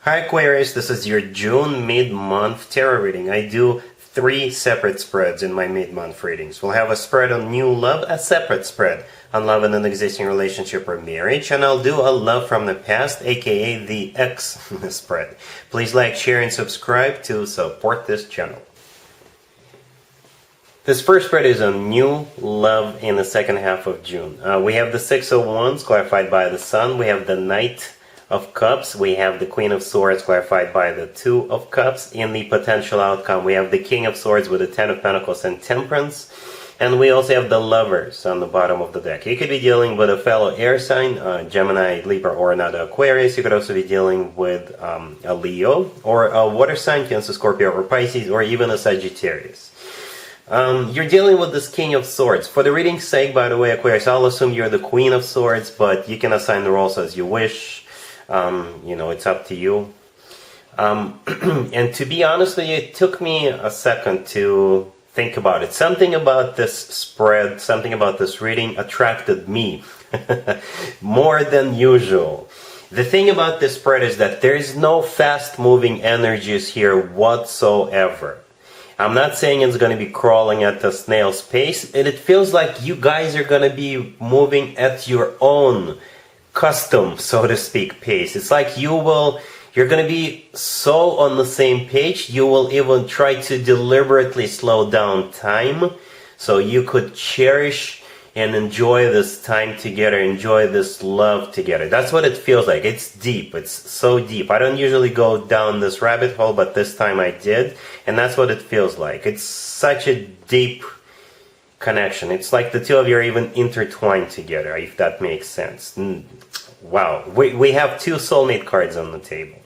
Hi Aquarius, this is your June mid-month tarot reading. I do 3 separate spreads in my mid-month readings. We'll have a spread on new love, a separate spread on love in an existing relationship or marriage, and I'll do a love from the past, aka the X spread. Please like, share, and subscribe to support this channel. This first spread is on new love in the second half of June. We have the Six of Wands clarified by the Sun. We have the Knight of Cups. We have the Queen of Swords clarified by the Two of Cups. In the potential outcome, we have the King of Swords with the Ten of Pentacles and Temperance. And we also have the Lovers on the bottom of the deck. You could be dealing with a fellow air sign, Gemini, Libra, or another Aquarius. You could also be dealing with a Leo, or a water sign, Cancer, Scorpio, or Pisces, or even a Sagittarius. You're dealing with this King of Swords. For the reading's sake, by the way, Aquarius, I'll assume you're the Queen of Swords, but you can assign the roles as you wish. It's up to you. And to be honest with you, it took me a second to think about it. Something about this spread, something about this reading attracted me more than usual. The thing about this spread is that there is no fast-moving energies here whatsoever. I'm not saying it's going to be crawling at a snail's pace, and it feels like you guys are going to be moving at your own custom, so to speak, pace. It's like you're going to be so on the same page, you will even try to deliberately slow down time so you could cherish and enjoy this time together, enjoy this love together. That's what it feels like. It's deep. It's so deep. I don't usually go down this rabbit hole, but this time I did, and that's what it feels like. It's such a deep connection. It's like the two of you are even intertwined together, if that makes sense. Wow. We have 2 soulmate cards on the table.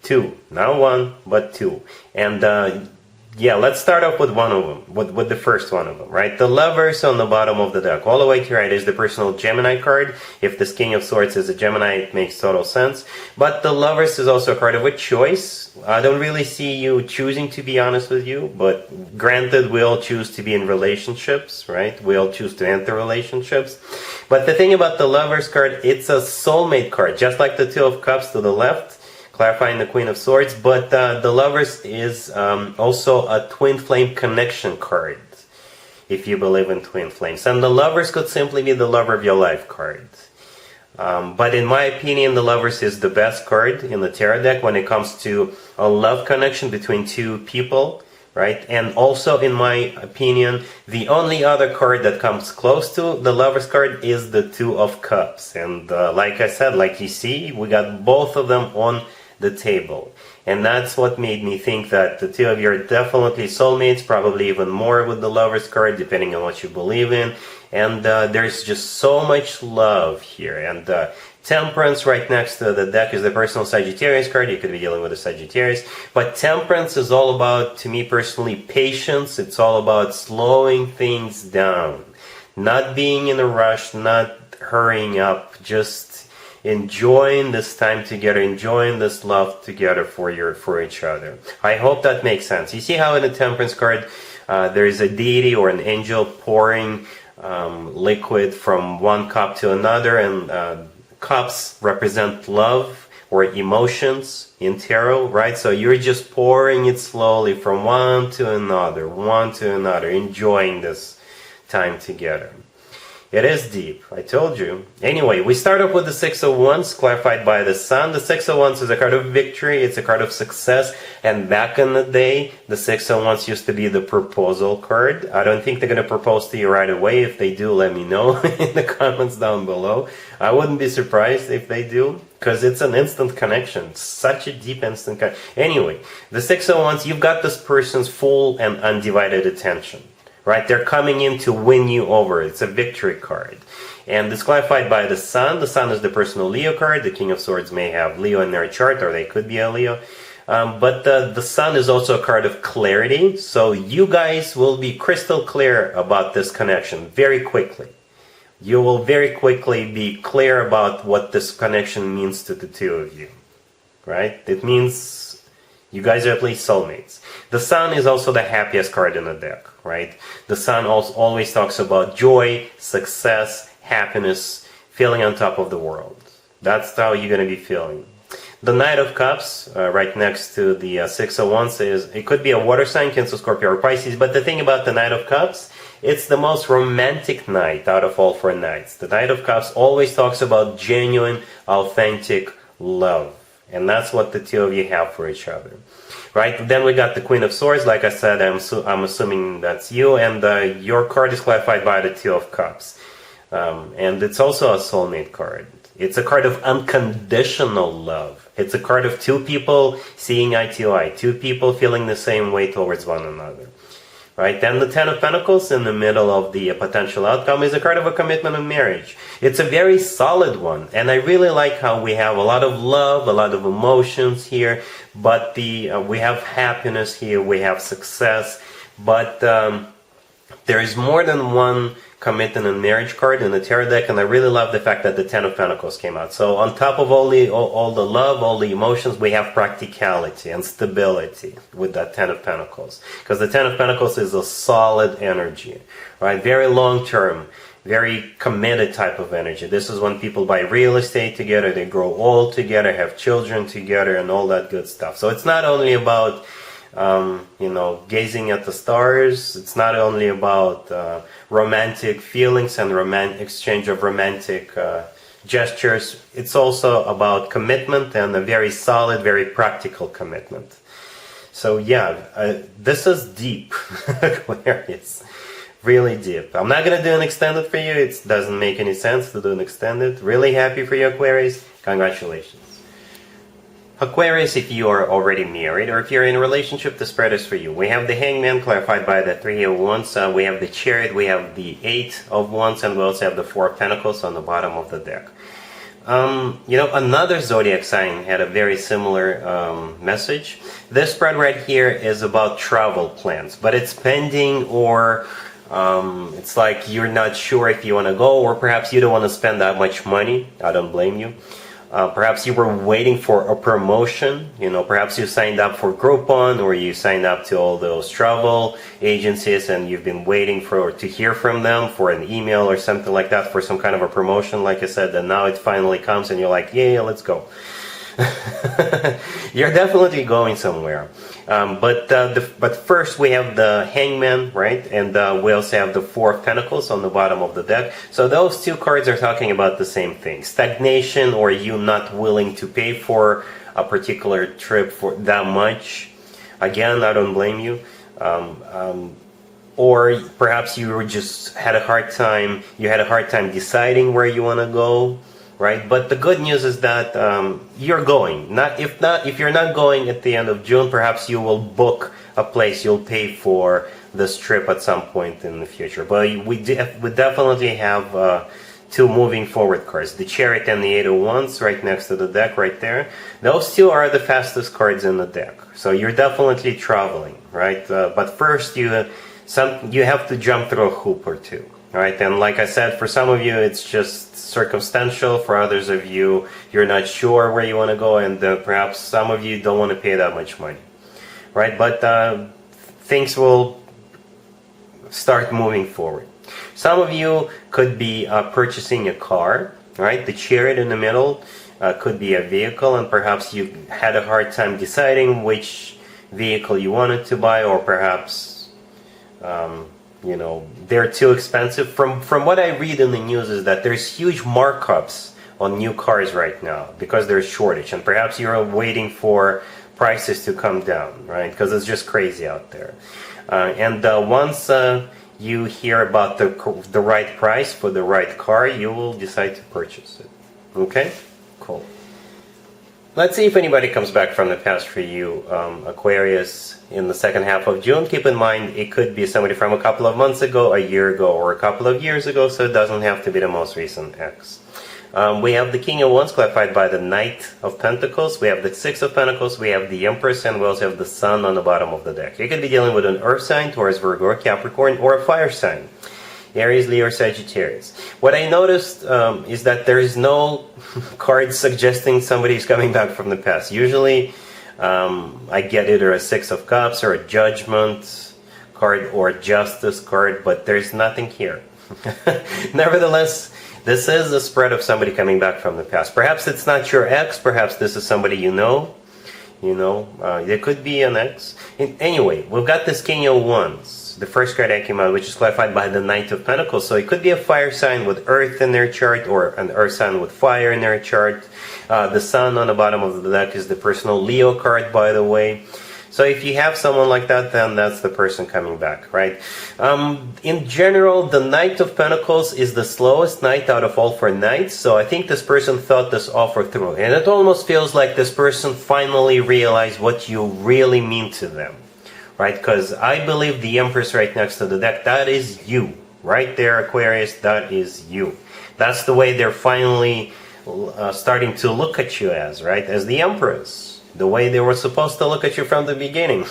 2. Not 1, but 2. And yeah, let's start off with one of them, with the first one of them, right? The Lovers on the bottom of the deck. All the way to right is the personal Gemini card. If this King of Swords is a Gemini, it makes total sense. But the Lovers is also a card of a choice. I don't really see you choosing, to be honest with you, but granted, we all choose to be in relationships, right? We all choose to enter relationships. But the thing about the Lovers card, it's a soulmate card, just like the Two of Cups to the left, clarifying the Queen of Swords, but the Lovers is also a twin flame connection card, if you believe in twin flames. And the Lovers could simply be the lover of your life card. But in my opinion, the Lovers is the best card in the tarot deck when it comes to a love connection between 2 people, right? And also, in my opinion, the only other card that comes close to the Lovers card is the Two of Cups. And like I said, like you see, we got both of them on the table, and that's what made me think that the two of you are definitely soulmates, probably even more with the Lovers card, depending on what you believe in. And there's just so much love here. And Temperance right next to the deck is the personal Sagittarius card. You could be dealing with a Sagittarius, but Temperance is all about, to me personally, patience. It's all about slowing things down, not being in a rush, not hurrying up, just enjoying this time together, enjoying this love together for each other. I hope that makes sense. You see how in the Temperance card there is a deity or an angel pouring liquid from one cup to another, and cups represent love or emotions in tarot, right? So you're just pouring it slowly from one to another, enjoying this time together. It is deep, I told you. Anyway, we start off with the Six of Wands, clarified by the Sun. The Six of Wands is a card of victory, it's a card of success, and back in the day, the Six of Wands used to be the proposal card. I don't think they're going to propose to you right away. If they do, let me know in the comments down below. I wouldn't be surprised if they do, because it's an instant connection. It's such a deep instant connection. Anyway, the Six of Wands, you've got this person's full and undivided attention. Right, they're coming in to win you over. It's a victory card. And it's clarified by the Sun. The Sun is the personal Leo card. The King of Swords may have Leo in their chart, or they could be a Leo. But the Sun is also a card of clarity. So you guys will be crystal clear about this connection very quickly. You will very quickly be clear about what this connection means to the two of you. Right? It means you guys are at least soulmates. The Sun is also the happiest card in the deck, right? The Sun also always talks about joy, success, happiness, feeling on top of the world. That's how you're going to be feeling. The Knight of Cups, right next to the Six of Wands, it could be a water sign, Cancer, Scorpio, or Pisces. But the thing about the Knight of Cups, it's the most romantic knight out of all four knights. The Knight of Cups always talks about genuine, authentic love. And that's what the two of you have for each other. Right? Then we got the Queen of Swords. Like I said, I'm assuming that's you. And your card is clarified by the Two of Cups. And it's also a soulmate card. It's a card of unconditional love. It's a card of two people seeing eye to eye, two people feeling the same way towards one another. Right? Then the Ten of Pentacles in the middle of the potential outcome is a card of a commitment of marriage. It's a very solid one. And I really like how we have a lot of love, a lot of emotions here, but we have happiness here, we have success, but there is more than one commitment and marriage card in the tarot deck, and I really love the fact that the Ten of Pentacles came out. So on top of all the love, all the emotions, we have practicality and stability with that Ten of Pentacles. Because the Ten of Pentacles is a solid energy, right? Very long term, very committed type of energy. This is when people buy real estate together, they grow old together, have children together, and all that good stuff. So it's not only about gazing at the stars. It's not only about romantic feelings and exchange of romantic gestures. It's also about commitment, and a very solid, very practical commitment. So yeah, this is deep, Aquarius. Really deep. I'm not going to do an extended for you. It doesn't make any sense to do an extended. Really happy for you, Aquarius. Congratulations. Aquarius, if you are already married or if you're in a relationship, the spread is for you. We have the Hangman clarified by the Three of Wands. We have the Chariot, we have the Eight of Wands, and we also have the Four of Pentacles on the bottom of the deck. Another zodiac sign had a very similar message. This spread right here is about travel plans, but it's pending, or it's like you're not sure if you want to go, or perhaps you don't want to spend that much money. I don't blame you. Perhaps you were waiting for a promotion, perhaps you signed up for Groupon, or you signed up to all those travel agencies and you've been waiting to hear from them for an email or something like that for some kind of a promotion, like I said, and now it finally comes and you're like, yeah, let's go. You're definitely going somewhere. But first we have the Hangman, right? And we also have the Four of Pentacles on the bottom of the deck. So those two cards are talking about the same thing. Stagnation, or you not willing to pay for a particular trip for that much. Again, I don't blame you. Or perhaps you just had a hard time deciding where you want to go. Right, but the good news is that you're going. If you're not going at the end of June, perhaps you will book a place. You'll pay for this trip at some point in the future. But we definitely have two moving forward cards: the Chariot and the Eight of Wands, right next to the deck, right there. Those two are the fastest cards in the deck. So you're definitely traveling, right? But first, you have to jump through a hoop or two. Right, and like I said, for some of you it's just circumstantial. For others of you, you're not sure where you want to go, and perhaps some of you don't want to pay that much money. Right, but things will start moving forward. Some of you could be purchasing a car. Right, the Chariot in the middle could be a vehicle, and perhaps you had a hard time deciding which vehicle you wanted to buy, or perhaps they're too expensive. From what I read in the news is that there's huge markups on new cars right now because there's shortage, and perhaps you're waiting for prices to come down, right? Because it's just crazy out there. And once you hear about the right price for the right car, you will decide to purchase it. Okay? Cool. Let's see if anybody comes back from the past for you, Aquarius, in the second half of June. Keep in mind, it could be somebody from a couple of months ago, a year ago, or a couple of years ago, so it doesn't have to be the most recent ex. We have the King of Wands clarified by the Knight of Pentacles. We have the Six of Pentacles. We have the Empress, and we also have the Sun on the bottom of the deck. You could be dealing with an Earth sign, Taurus, Virgo, or Capricorn, or a Fire sign. Aries, Leo, or Sagittarius. What I noticed is that there is no card suggesting somebody is coming back from the past. Usually, I get either a Six of Cups or a Judgment card or a Justice card, but there's nothing here. Nevertheless, This is a spread of somebody coming back from the past. Perhaps it's not your ex, perhaps this is somebody you know. There could be an ex. Anyway, we've got this King of Wands, the first card that came out, which is clarified by the Knight of Pentacles. So it could be a fire sign with earth in their chart, or an earth sign with fire in their chart. The sun on the bottom of the deck is the personal Leo card, by the way. So if you have someone like that, then that's the person coming back, right? In general, the Knight of Pentacles is the slowest knight out of all 4 knights. So I think this person thought this offer through. And it almost feels like this person finally realized what you really mean to them, right? Because I believe the Empress right next to the deck, that is you. Right there, Aquarius, that is you. That's the way they're finally starting to look at you as, right? As the Empress. The way they were supposed to look at you from the beginning,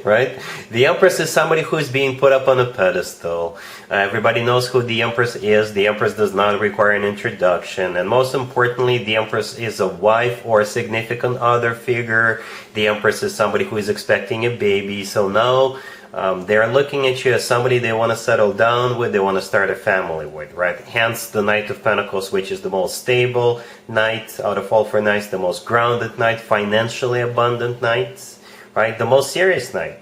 right? The Empress is somebody who is being put up on a pedestal. Everybody knows who the Empress is. The Empress does not require an introduction. And most importantly, the Empress is a wife or a significant other figure. The Empress is somebody who is expecting a baby. So now they're looking at you as somebody they want to settle down with, they want to start a family with, right? Hence the Knight of Pentacles, which is the most stable knight out of all 4 knights, the most grounded knight, financially abundant knight, right? The most serious knight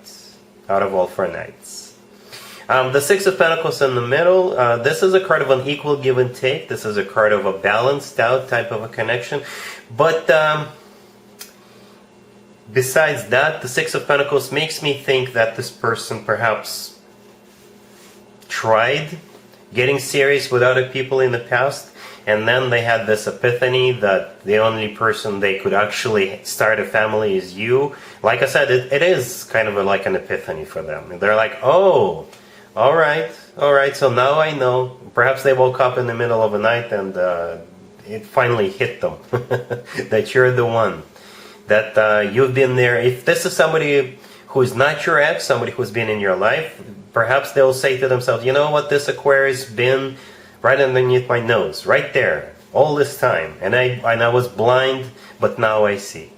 out of all 4 knights. The Six of Pentacles in the middle, this is a card of an equal give and take. This is a card of a balanced out type of a connection. But besides that, the Six of Pentacles makes me think that this person perhaps tried getting serious with other people in the past, and then they had this epiphany that the only person they could actually start a family is you. Like I said, it is kind of like an epiphany for them. They're like, oh, all right, so now I know. Perhaps they woke up in the middle of the night and it finally hit them that you're the one. That you've been there. If this is somebody who is not your ex, somebody who's been in your life, perhaps they'll say to themselves, you know what, this Aquarius been right underneath my nose, right there, all this time. And I was blind, but now I see.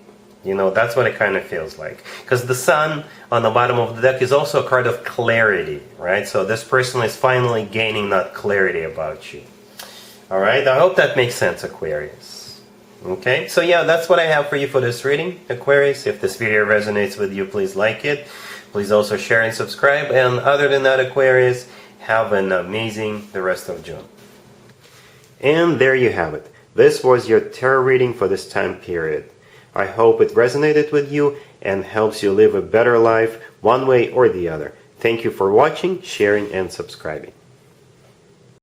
That's what it kind of feels like. Because the sun on the bottom of the deck is also a card of clarity, right? So this person is finally gaining that clarity about you. All right, I hope that makes sense, Aquarius. Okay, so yeah, that's what I have for you for this reading, Aquarius. If this video resonates with you, please like it. Please also share and subscribe. And other than that, Aquarius, have an amazing the rest of June. And there you have it. This was your tarot reading for this time period. I hope it resonated with you and helps you live a better life one way or the other. Thank you for watching, sharing, and subscribing.